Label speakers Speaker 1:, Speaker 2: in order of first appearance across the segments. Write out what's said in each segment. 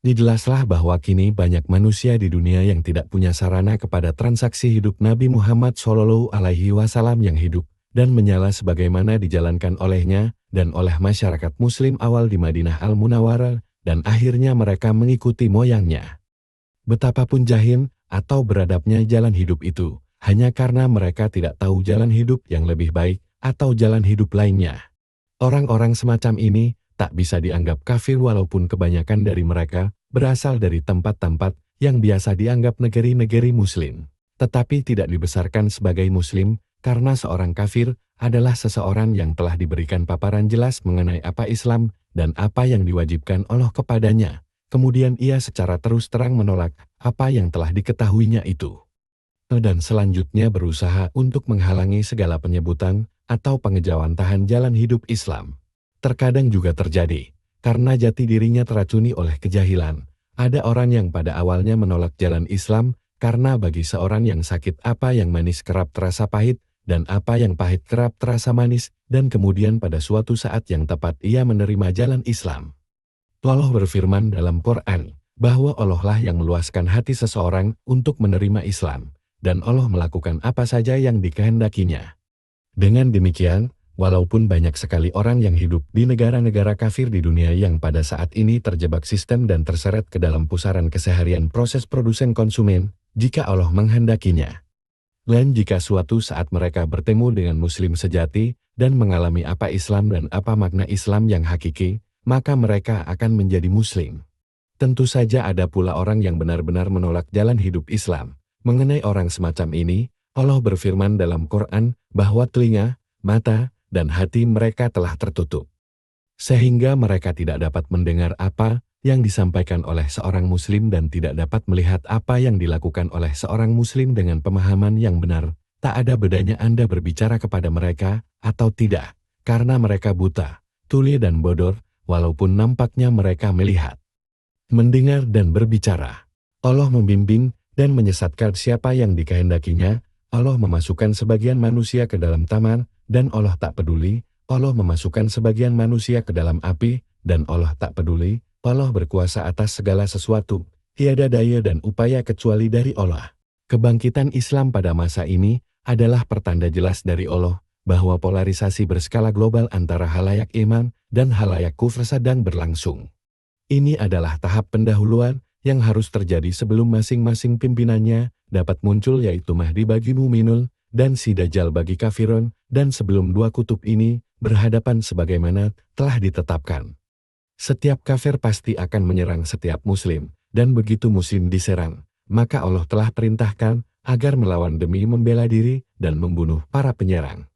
Speaker 1: Jelaslah bahwa kini banyak manusia di dunia yang tidak punya sarana kepada transaksi hidup Nabi Muhammad SAW yang hidup dan menyala sebagaimana dijalankan olehnya dan oleh masyarakat muslim awal di Madinah Al-Munawwarah, dan akhirnya mereka mengikuti moyangnya. Betapapun jahil atau beradabnya jalan hidup itu, hanya karena mereka tidak tahu jalan hidup yang lebih baik atau jalan hidup lainnya. Orang-orang semacam ini tak bisa dianggap kafir walaupun kebanyakan dari mereka berasal dari tempat-tempat yang biasa dianggap negeri-negeri muslim, tetapi tidak dibesarkan sebagai muslim karena seorang kafir adalah seseorang yang telah diberikan paparan jelas mengenai apa Islam dan apa yang diwajibkan Allah kepadanya. Kemudian ia secara terus terang menolak apa yang telah diketahuinya itu. Dan selanjutnya berusaha untuk menghalangi segala penyebutan atau pengejawantahan jalan hidup Islam. Terkadang juga terjadi, karena jati dirinya teracuni oleh kejahilan. Ada orang yang pada awalnya menolak jalan Islam, karena bagi seorang yang sakit apa yang manis kerap terasa pahit, dan apa yang pahit kerap terasa manis, dan kemudian pada suatu saat yang tepat ia menerima jalan Islam. Allah berfirman dalam Quran, bahwa Allah lah yang meluaskan hati seseorang untuk menerima Islam, dan Allah melakukan apa saja yang dikehendakinya. Dengan demikian, walaupun banyak sekali orang yang hidup di negara-negara kafir di dunia yang pada saat ini terjebak sistem dan terseret ke dalam pusaran keseharian proses produsen konsumen, jika Allah menghendakinya. Dan jika suatu saat mereka bertemu dengan muslim sejati dan mengalami apa Islam dan apa makna Islam yang hakiki, maka mereka akan menjadi muslim. Tentu saja ada pula orang yang benar-benar menolak jalan hidup Islam. Mengenai orang semacam ini, Allah berfirman dalam Quran bahwa telinga, mata, dan hati mereka telah tertutup, sehingga mereka tidak dapat mendengar apa yang disampaikan oleh seorang muslim dan tidak dapat melihat apa yang dilakukan oleh seorang muslim dengan pemahaman yang benar. Tak ada bedanya Anda berbicara kepada mereka atau tidak, karena mereka buta, tuli dan bodoh, walaupun nampaknya mereka melihat, mendengar dan berbicara. Allah membimbing dan menyesatkan siapa yang dikehendakinya. Allah memasukkan sebagian manusia ke dalam taman, dan Allah tak peduli. Allah memasukkan sebagian manusia ke dalam api, dan Allah tak peduli. Allah berkuasa atas segala sesuatu. Tiada daya dan upaya kecuali dari Allah. Kebangkitan Islam pada masa ini adalah pertanda jelas dari Allah bahwa polarisasi berskala global antara halayak iman dan halayak kufur sedang berlangsung. Ini adalah tahap pendahuluan yang harus terjadi sebelum masing-masing pimpinannya dapat muncul, yaitu Mahdi bagi Muminul dan si Dajjal bagi Kafirun, dan sebelum dua kutub ini berhadapan sebagaimana telah ditetapkan. Setiap kafir pasti akan menyerang setiap muslim, dan begitu muslim diserang, maka Allah telah perintahkan agar melawan demi membela diri dan membunuh para penyerang,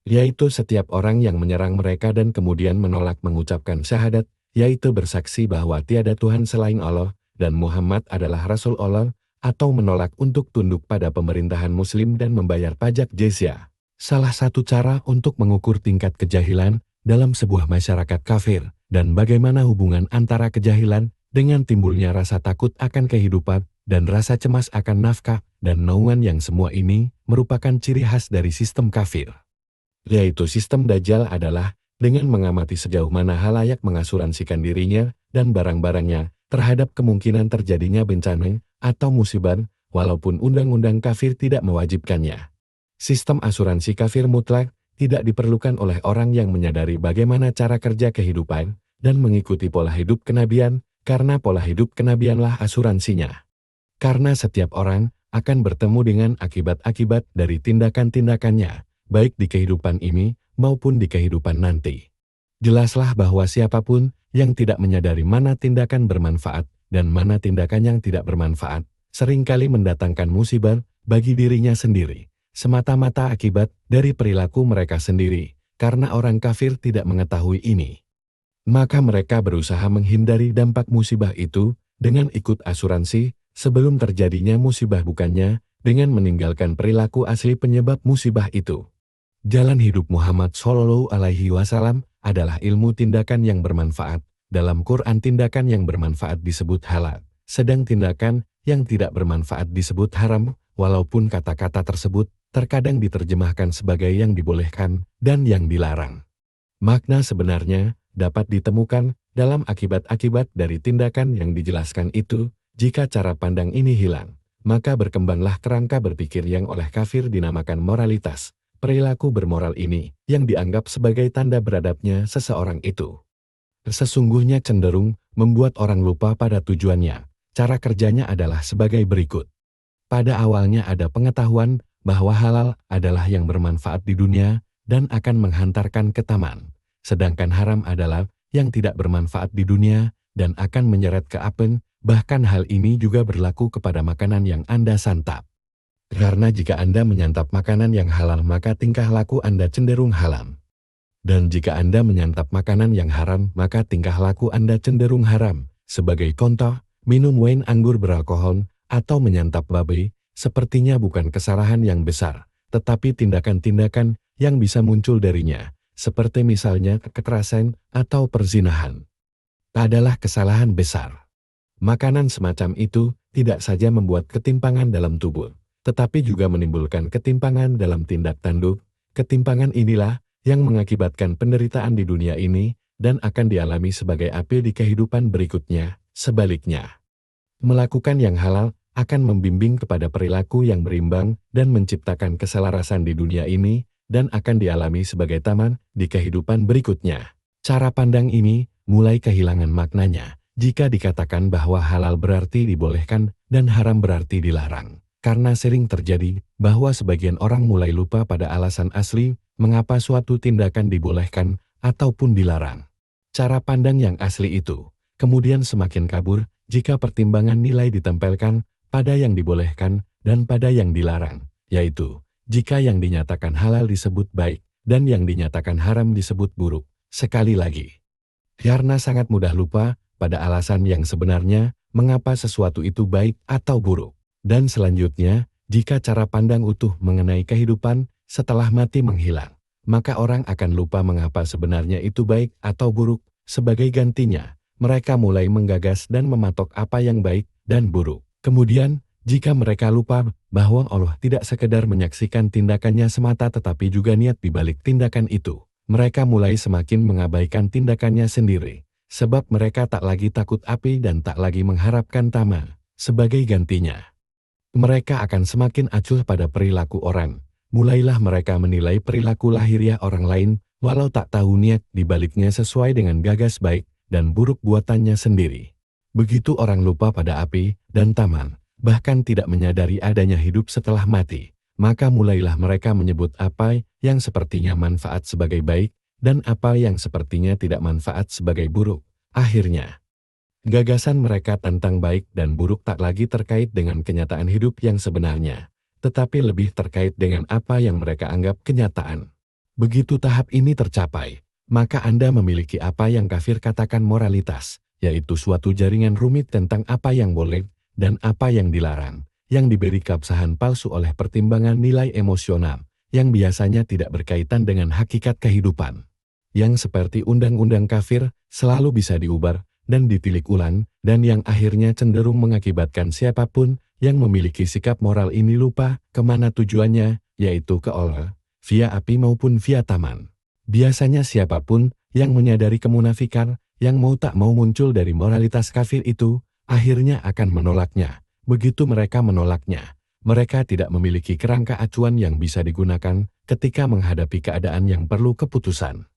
Speaker 1: yaitu setiap orang yang menyerang mereka dan kemudian menolak mengucapkan syahadat, yaitu bersaksi bahwa tiada Tuhan selain Allah, dan Muhammad adalah Rasul Allah, atau menolak untuk tunduk pada pemerintahan muslim dan membayar pajak jizyah. Salah satu cara untuk mengukur tingkat kejahilan dalam sebuah masyarakat kafir, dan bagaimana hubungan antara kejahilan dengan timbulnya rasa takut akan kehidupan, dan rasa cemas akan nafkah, dan naungan, yang semua ini merupakan ciri khas dari sistem kafir, yaitu sistem Dajjal, adalah dengan mengamati sejauh mana halayak mengasuransikan dirinya dan barang-barangnya terhadap kemungkinan terjadinya bencana atau musibah, walaupun undang-undang kafir tidak mewajibkannya. Sistem asuransi kafir mutlak tidak diperlukan oleh orang yang menyadari bagaimana cara kerja kehidupan dan mengikuti pola hidup kenabian, karena pola hidup kenabianlah asuransinya. Karena setiap orang akan bertemu dengan akibat-akibat dari tindakan-tindakannya, baik di kehidupan ini maupun di kehidupan nanti. Jelaslah bahwa siapapun yang tidak menyadari mana tindakan bermanfaat dan mana tindakan yang tidak bermanfaat, seringkali mendatangkan musibah bagi dirinya sendiri, semata-mata akibat dari perilaku mereka sendiri, karena orang kafir tidak mengetahui ini. Maka mereka berusaha menghindari dampak musibah itu dengan ikut asuransi sebelum terjadinya musibah, bukannya dengan meninggalkan perilaku asli penyebab musibah itu. Jalan hidup Muhammad SAW adalah ilmu tindakan yang bermanfaat. Dalam Quran tindakan yang bermanfaat disebut halal, sedang tindakan yang tidak bermanfaat disebut haram, walaupun kata-kata tersebut terkadang diterjemahkan sebagai yang dibolehkan dan yang dilarang. Makna sebenarnya dapat ditemukan Dalam akibat-akibat dari tindakan yang dijelaskan itu, jika cara pandang ini hilang, maka berkembanglah kerangka berpikir yang oleh kafir dinamakan moralitas. Perilaku bermoral ini, yang dianggap sebagai tanda beradabnya seseorang itu, sesungguhnya cenderung membuat orang lupa pada tujuannya. Cara kerjanya adalah sebagai berikut. Pada awalnya ada pengetahuan bahwa halal adalah yang bermanfaat di dunia dan akan menghantarkan ke taman. Sedangkan haram adalah yang tidak bermanfaat di dunia dan akan menyeret ke apen. Bahkan hal ini juga berlaku kepada makanan yang Anda santap. Karena jika Anda menyantap makanan yang halal maka tingkah laku Anda cenderung halal. Dan jika Anda menyantap makanan yang haram maka tingkah laku Anda cenderung haram. Sebagai contoh, minum wine anggur beralkohol atau menyantap babi, sepertinya bukan kesalahan yang besar, tetapi tindakan-tindakan yang bisa muncul darinya, seperti misalnya kekerasan atau perzinahan, adalah kesalahan besar. Makanan semacam itu tidak saja membuat ketimpangan dalam tubuh, tetapi juga menimbulkan ketimpangan dalam tindak tanduk. Ketimpangan inilah yang mengakibatkan penderitaan di dunia ini dan akan dialami sebagai api di kehidupan berikutnya. Sebaliknya, melakukan yang halal akan membimbing kepada perilaku yang berimbang dan menciptakan keselarasan di dunia ini dan akan dialami sebagai taman di kehidupan berikutnya. Cara pandang ini mulai kehilangan maknanya jika dikatakan bahwa halal berarti dibolehkan dan haram berarti dilarang. Karena sering terjadi bahwa sebagian orang mulai lupa pada alasan asli mengapa suatu tindakan dibolehkan ataupun dilarang. Cara pandang yang asli itu kemudian semakin kabur jika pertimbangan nilai ditempelkan pada yang dibolehkan dan pada yang dilarang, yaitu jika yang dinyatakan halal disebut baik dan yang dinyatakan haram disebut buruk. Sekali lagi, karena sangat mudah lupa pada alasan yang sebenarnya mengapa sesuatu itu baik atau buruk. Dan selanjutnya, jika cara pandang utuh mengenai kehidupan setelah mati menghilang, maka orang akan lupa mengapa sebenarnya itu baik atau buruk. Sebagai gantinya, mereka mulai menggagas dan mematok apa yang baik dan buruk. Kemudian, jika mereka lupa bahwa Allah tidak sekedar menyaksikan tindakannya semata tetapi juga niat di balik tindakan itu, mereka mulai semakin mengabaikan tindakannya sendiri. Sebab mereka tak lagi takut api dan tak lagi mengharapkan taman. Sebagai gantinya, mereka akan semakin acuh pada perilaku orang. Mulailah mereka menilai perilaku lahiriah orang lain, walau tak tahu niat di baliknya sesuai dengan gagas baik dan buruk buatannya sendiri. Begitu orang lupa pada api dan taman, bahkan tidak menyadari adanya hidup setelah mati, maka mulailah mereka menyebut apa yang sepertinya manfaat sebagai baik, dan apa yang sepertinya tidak manfaat sebagai buruk. Akhirnya, gagasan mereka tentang baik dan buruk tak lagi terkait dengan kenyataan hidup yang sebenarnya, tetapi lebih terkait dengan apa yang mereka anggap kenyataan. Begitu tahap ini tercapai, maka Anda memiliki apa yang kafir katakan moralitas, yaitu suatu jaringan rumit tentang apa yang boleh dan apa yang dilarang, yang diberi keabsahan palsu oleh pertimbangan nilai emosional, yang biasanya tidak berkaitan dengan hakikat kehidupan. Yang seperti undang-undang kafir, selalu bisa diubah dan ditilik ulang, dan yang akhirnya cenderung mengakibatkan siapapun yang memiliki sikap moral ini lupa kemana tujuannya, yaitu ke Allah, via api maupun via taman. Biasanya siapapun yang menyadari kemunafikan, yang mau tak mau muncul dari moralitas kafir itu, akhirnya akan menolaknya. Begitu mereka menolaknya, mereka tidak memiliki kerangka acuan yang bisa digunakan ketika menghadapi keadaan yang perlu keputusan.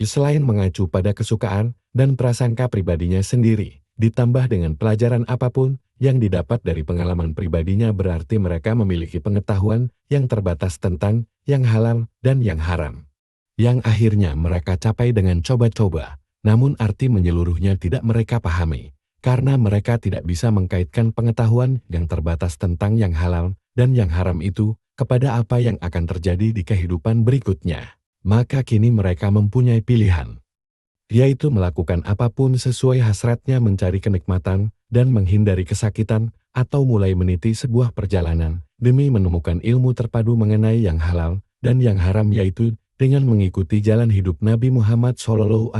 Speaker 1: Selain mengacu pada kesukaan dan prasangka pribadinya sendiri, ditambah dengan pelajaran apapun yang didapat dari pengalaman pribadinya berarti mereka memiliki pengetahuan yang terbatas tentang yang halal dan yang haram. Yang akhirnya mereka capai dengan coba-coba, namun arti menyeluruhnya tidak mereka pahami, karena mereka tidak bisa mengkaitkan pengetahuan yang terbatas tentang yang halal dan yang haram itu kepada apa yang akan terjadi di kehidupan berikutnya. Maka kini mereka mempunyai pilihan, yaitu melakukan apapun sesuai hasratnya mencari kenikmatan dan menghindari kesakitan, atau mulai meniti sebuah perjalanan demi menemukan ilmu terpadu mengenai yang halal dan yang haram, yaitu dengan mengikuti jalan hidup Nabi Muhammad SAW.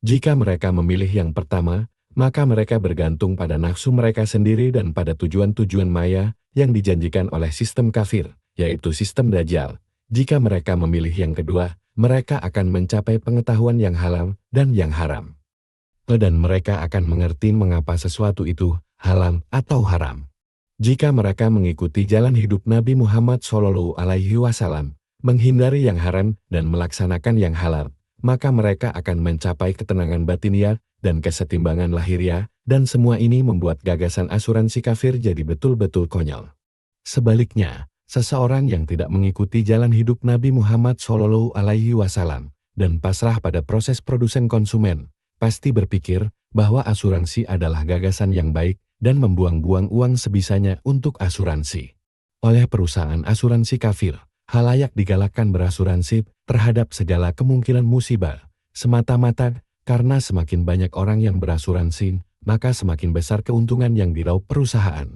Speaker 1: Jika mereka memilih yang pertama, maka mereka bergantung pada nafsu mereka sendiri dan pada tujuan-tujuan maya yang dijanjikan oleh sistem kafir, yaitu sistem Dajjal. Jika mereka memilih yang kedua, mereka akan mencapai pengetahuan yang halal dan yang haram. Dan mereka akan mengerti mengapa sesuatu itu halal atau haram. Jika mereka mengikuti jalan hidup Nabi Muhammad SAW, menghindari yang haram dan melaksanakan yang halal, maka mereka akan mencapai ketenangan batiniah dan kesetimbangan lahiriah, dan semua ini membuat gagasan asuransi kafir jadi betul-betul konyol. Sebaliknya, seseorang yang tidak mengikuti jalan hidup Nabi Muhammad SAW dan pasrah pada proses produsen konsumen, pasti berpikir bahwa asuransi adalah gagasan yang baik dan membuang-buang uang sebisanya untuk asuransi. Oleh perusahaan asuransi kafir, halayak digalakkan berasuransi terhadap segala kemungkinan musibah, semata-mata karena semakin banyak orang yang berasuransi, maka semakin besar keuntungan yang diraup perusahaan.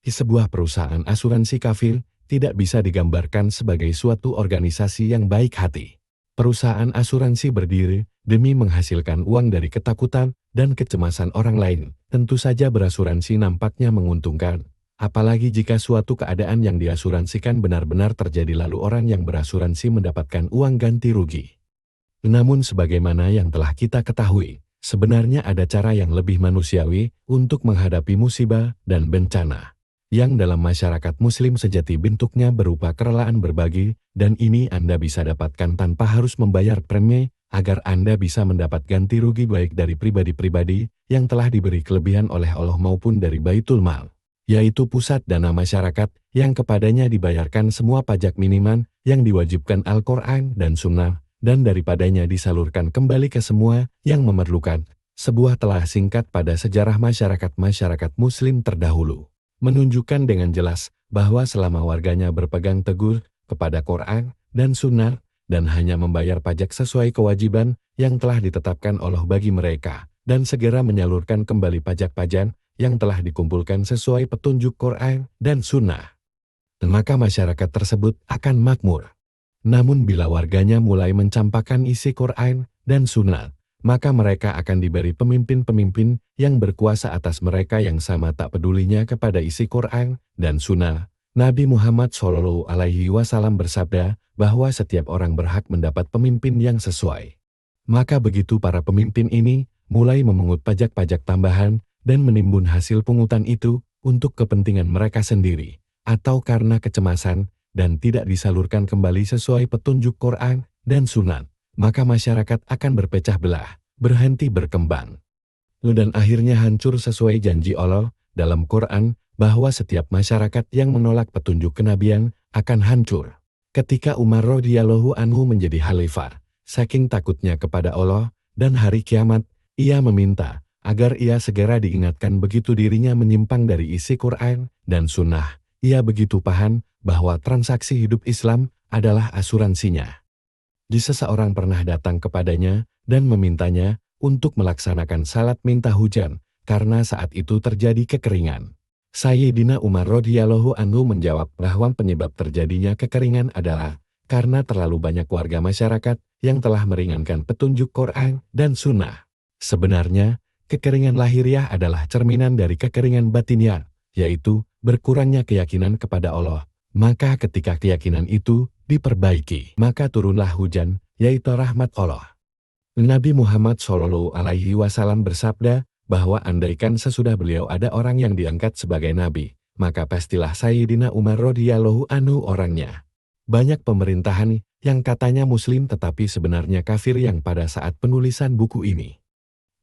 Speaker 1: Di sebuah perusahaan asuransi kafir tidak bisa digambarkan sebagai suatu organisasi yang baik hati. Perusahaan asuransi berdiri demi menghasilkan uang dari ketakutan dan kecemasan orang lain. Tentu saja berasuransi nampaknya menguntungkan, apalagi jika suatu keadaan yang diasuransikan benar-benar terjadi lalu orang yang berasuransi mendapatkan uang ganti rugi. Namun sebagaimana yang telah kita ketahui, sebenarnya ada cara yang lebih manusiawi untuk menghadapi musibah dan bencana, yang dalam masyarakat muslim sejati bentuknya berupa kerelaan berbagi, dan ini Anda bisa dapatkan tanpa harus membayar premi, agar Anda bisa mendapat ganti rugi baik dari pribadi-pribadi yang telah diberi kelebihan oleh Allah maupun dari Baitul Mal, yaitu pusat dana masyarakat yang kepadanya dibayarkan semua pajak minimal yang diwajibkan Al-Quran dan Sunnah, dan daripadanya disalurkan kembali ke semua yang memerlukan. Sebuah telah singkat pada sejarah masyarakat muslim terdahulu menunjukkan dengan jelas bahwa selama warganya berpegang teguh kepada Quran dan Sunnah dan hanya membayar pajak sesuai kewajiban yang telah ditetapkan Allah bagi mereka, dan segera menyalurkan kembali pajak-pajak yang telah dikumpulkan sesuai petunjuk Quran dan Sunnah, maka masyarakat tersebut akan makmur. Namun bila warganya mulai mencampakkan isi Quran dan Sunnah, maka mereka akan diberi pemimpin-pemimpin yang berkuasa atas mereka yang sama tak pedulinya kepada isi Quran dan Sunnah. Nabi Muhammad SAW bersabda bahwa setiap orang berhak mendapat pemimpin yang sesuai. Maka begitu para pemimpin ini mulai memungut pajak-pajak tambahan dan menimbun hasil pungutan itu untuk kepentingan mereka sendiri, atau karena kecemasan dan tidak disalurkan kembali sesuai petunjuk Quran dan Sunnah, maka masyarakat akan berpecah belah, berhenti berkembang, dan akhirnya hancur sesuai janji Allah dalam Quran bahwa setiap masyarakat yang menolak petunjuk kenabian akan hancur. Ketika Umar radhiyallahu anhu menjadi khalifah, saking takutnya kepada Allah dan hari kiamat, ia meminta agar ia segera diingatkan begitu dirinya menyimpang dari isi Quran dan Sunnah. Ia begitu paham bahwa transaksi hidup Islam adalah asuransinya. Seseorang pernah datang kepadanya dan memintanya untuk melaksanakan salat minta hujan, karena saat itu terjadi kekeringan. Sayyidina Umar radhiyallahu anhu menjawab bahwa penyebab terjadinya kekeringan adalah karena terlalu banyak warga masyarakat yang telah meringankan petunjuk Quran dan Sunnah. Sebenarnya, kekeringan lahiriah adalah cerminan dari kekeringan batiniah, yaitu berkurangnya keyakinan kepada Allah. Maka ketika keyakinan itu diperbaiki, maka turunlah hujan, yaitu rahmat Allah. Nabi Muhammad SAW bersabda bahwa andaikan sesudah beliau ada orang yang diangkat sebagai nabi, maka pastilah Sayyidina Umar radhiyallahu anhu orangnya. Banyak pemerintahan yang katanya muslim tetapi sebenarnya kafir yang pada saat penulisan buku ini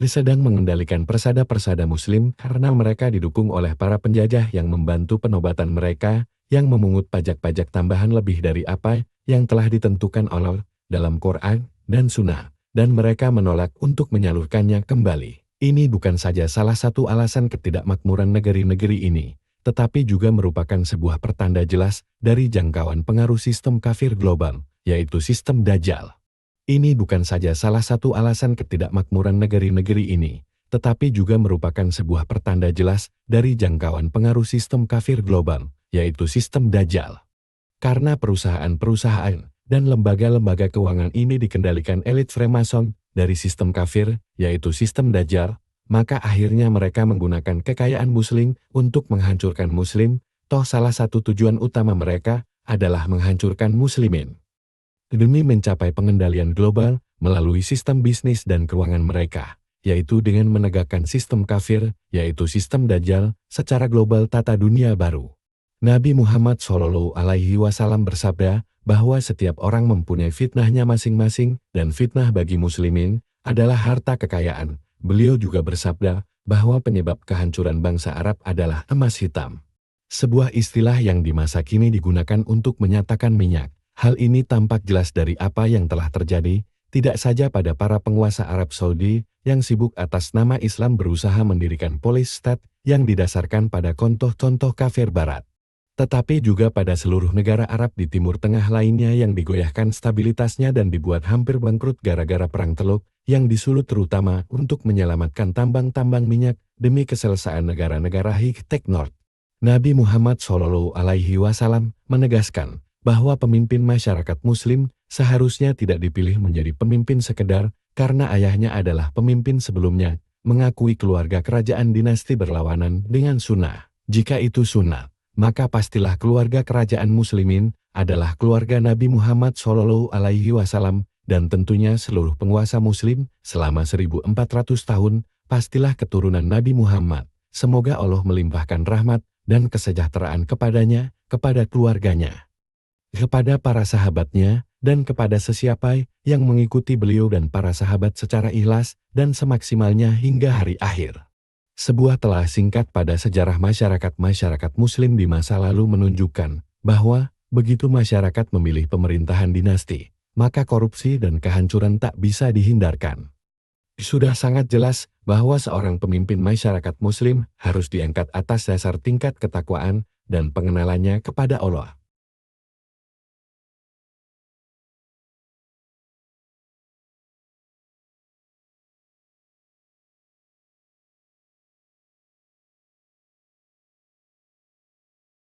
Speaker 1: sedang mengendalikan persada-persada muslim karena mereka didukung oleh para penjajah yang membantu penobatan mereka yang memungut pajak-pajak tambahan lebih dari apa yang telah ditentukan Allah dalam Quran dan Sunnah, dan mereka menolak untuk menyalurkannya kembali. Ini bukan saja salah satu alasan ketidakmakmuran negeri-negeri ini, tetapi juga merupakan sebuah pertanda jelas dari jangkauan pengaruh sistem kafir global, yaitu sistem Dajjal. Ini bukan saja salah satu alasan ketidakmakmuran negeri-negeri ini, tetapi juga merupakan sebuah pertanda jelas dari jangkauan pengaruh sistem kafir global, yaitu sistem Dajjal. Karena perusahaan-perusahaan dan lembaga-lembaga keuangan ini dikendalikan elit Freemason dari sistem kafir, yaitu sistem Dajjal, maka akhirnya mereka menggunakan kekayaan muslim untuk menghancurkan muslim, toh salah satu tujuan utama mereka adalah menghancurkan muslimin. Demi mencapai pengendalian global melalui sistem bisnis dan keuangan mereka, yaitu dengan menegakkan sistem kafir, yaitu sistem Dajjal, secara global tata dunia baru. Nabi Muhammad SAW bersabda bahwa setiap orang mempunyai fitnahnya masing-masing dan fitnah bagi muslimin adalah harta kekayaan. Beliau juga bersabda bahwa penyebab kehancuran bangsa Arab adalah emas hitam. Sebuah istilah yang di masa kini digunakan untuk menyatakan minyak. Hal ini tampak jelas dari apa yang telah terjadi, tidak saja pada para penguasa Arab Saudi yang sibuk atas nama Islam berusaha mendirikan police state yang didasarkan pada contoh-contoh kafir barat, tetapi juga pada seluruh negara Arab di Timur Tengah lainnya yang digoyahkan stabilitasnya dan dibuat hampir bangkrut gara-gara perang Teluk yang disulut terutama untuk menyelamatkan tambang-tambang minyak demi keselesaan negara-negara high-tech North. Nabi Muhammad SAW menegaskan bahwa pemimpin masyarakat muslim seharusnya tidak dipilih menjadi pemimpin sekedar karena ayahnya adalah pemimpin sebelumnya, mengakui keluarga kerajaan dinasti berlawanan dengan sunnah. Jika itu sunnah, maka pastilah keluarga kerajaan muslimin adalah keluarga Nabi Muhammad SAW dan tentunya seluruh penguasa muslim selama 1400 tahun pastilah keturunan Nabi Muhammad. Semoga Allah melimpahkan rahmat dan kesejahteraan kepadanya, kepada keluarganya, kepada para sahabatnya, dan kepada sesiapa yang mengikuti beliau dan para sahabat secara ikhlas dan semaksimalnya hingga hari akhir. Sebuah telah singkat pada sejarah masyarakat muslim di masa lalu menunjukkan bahwa begitu masyarakat memilih pemerintahan dinasti, maka korupsi dan kehancuran tak bisa dihindarkan. Sudah sangat jelas bahwa seorang pemimpin masyarakat muslim harus diangkat atas dasar tingkat ketakwaan dan pengenalannya kepada Allah.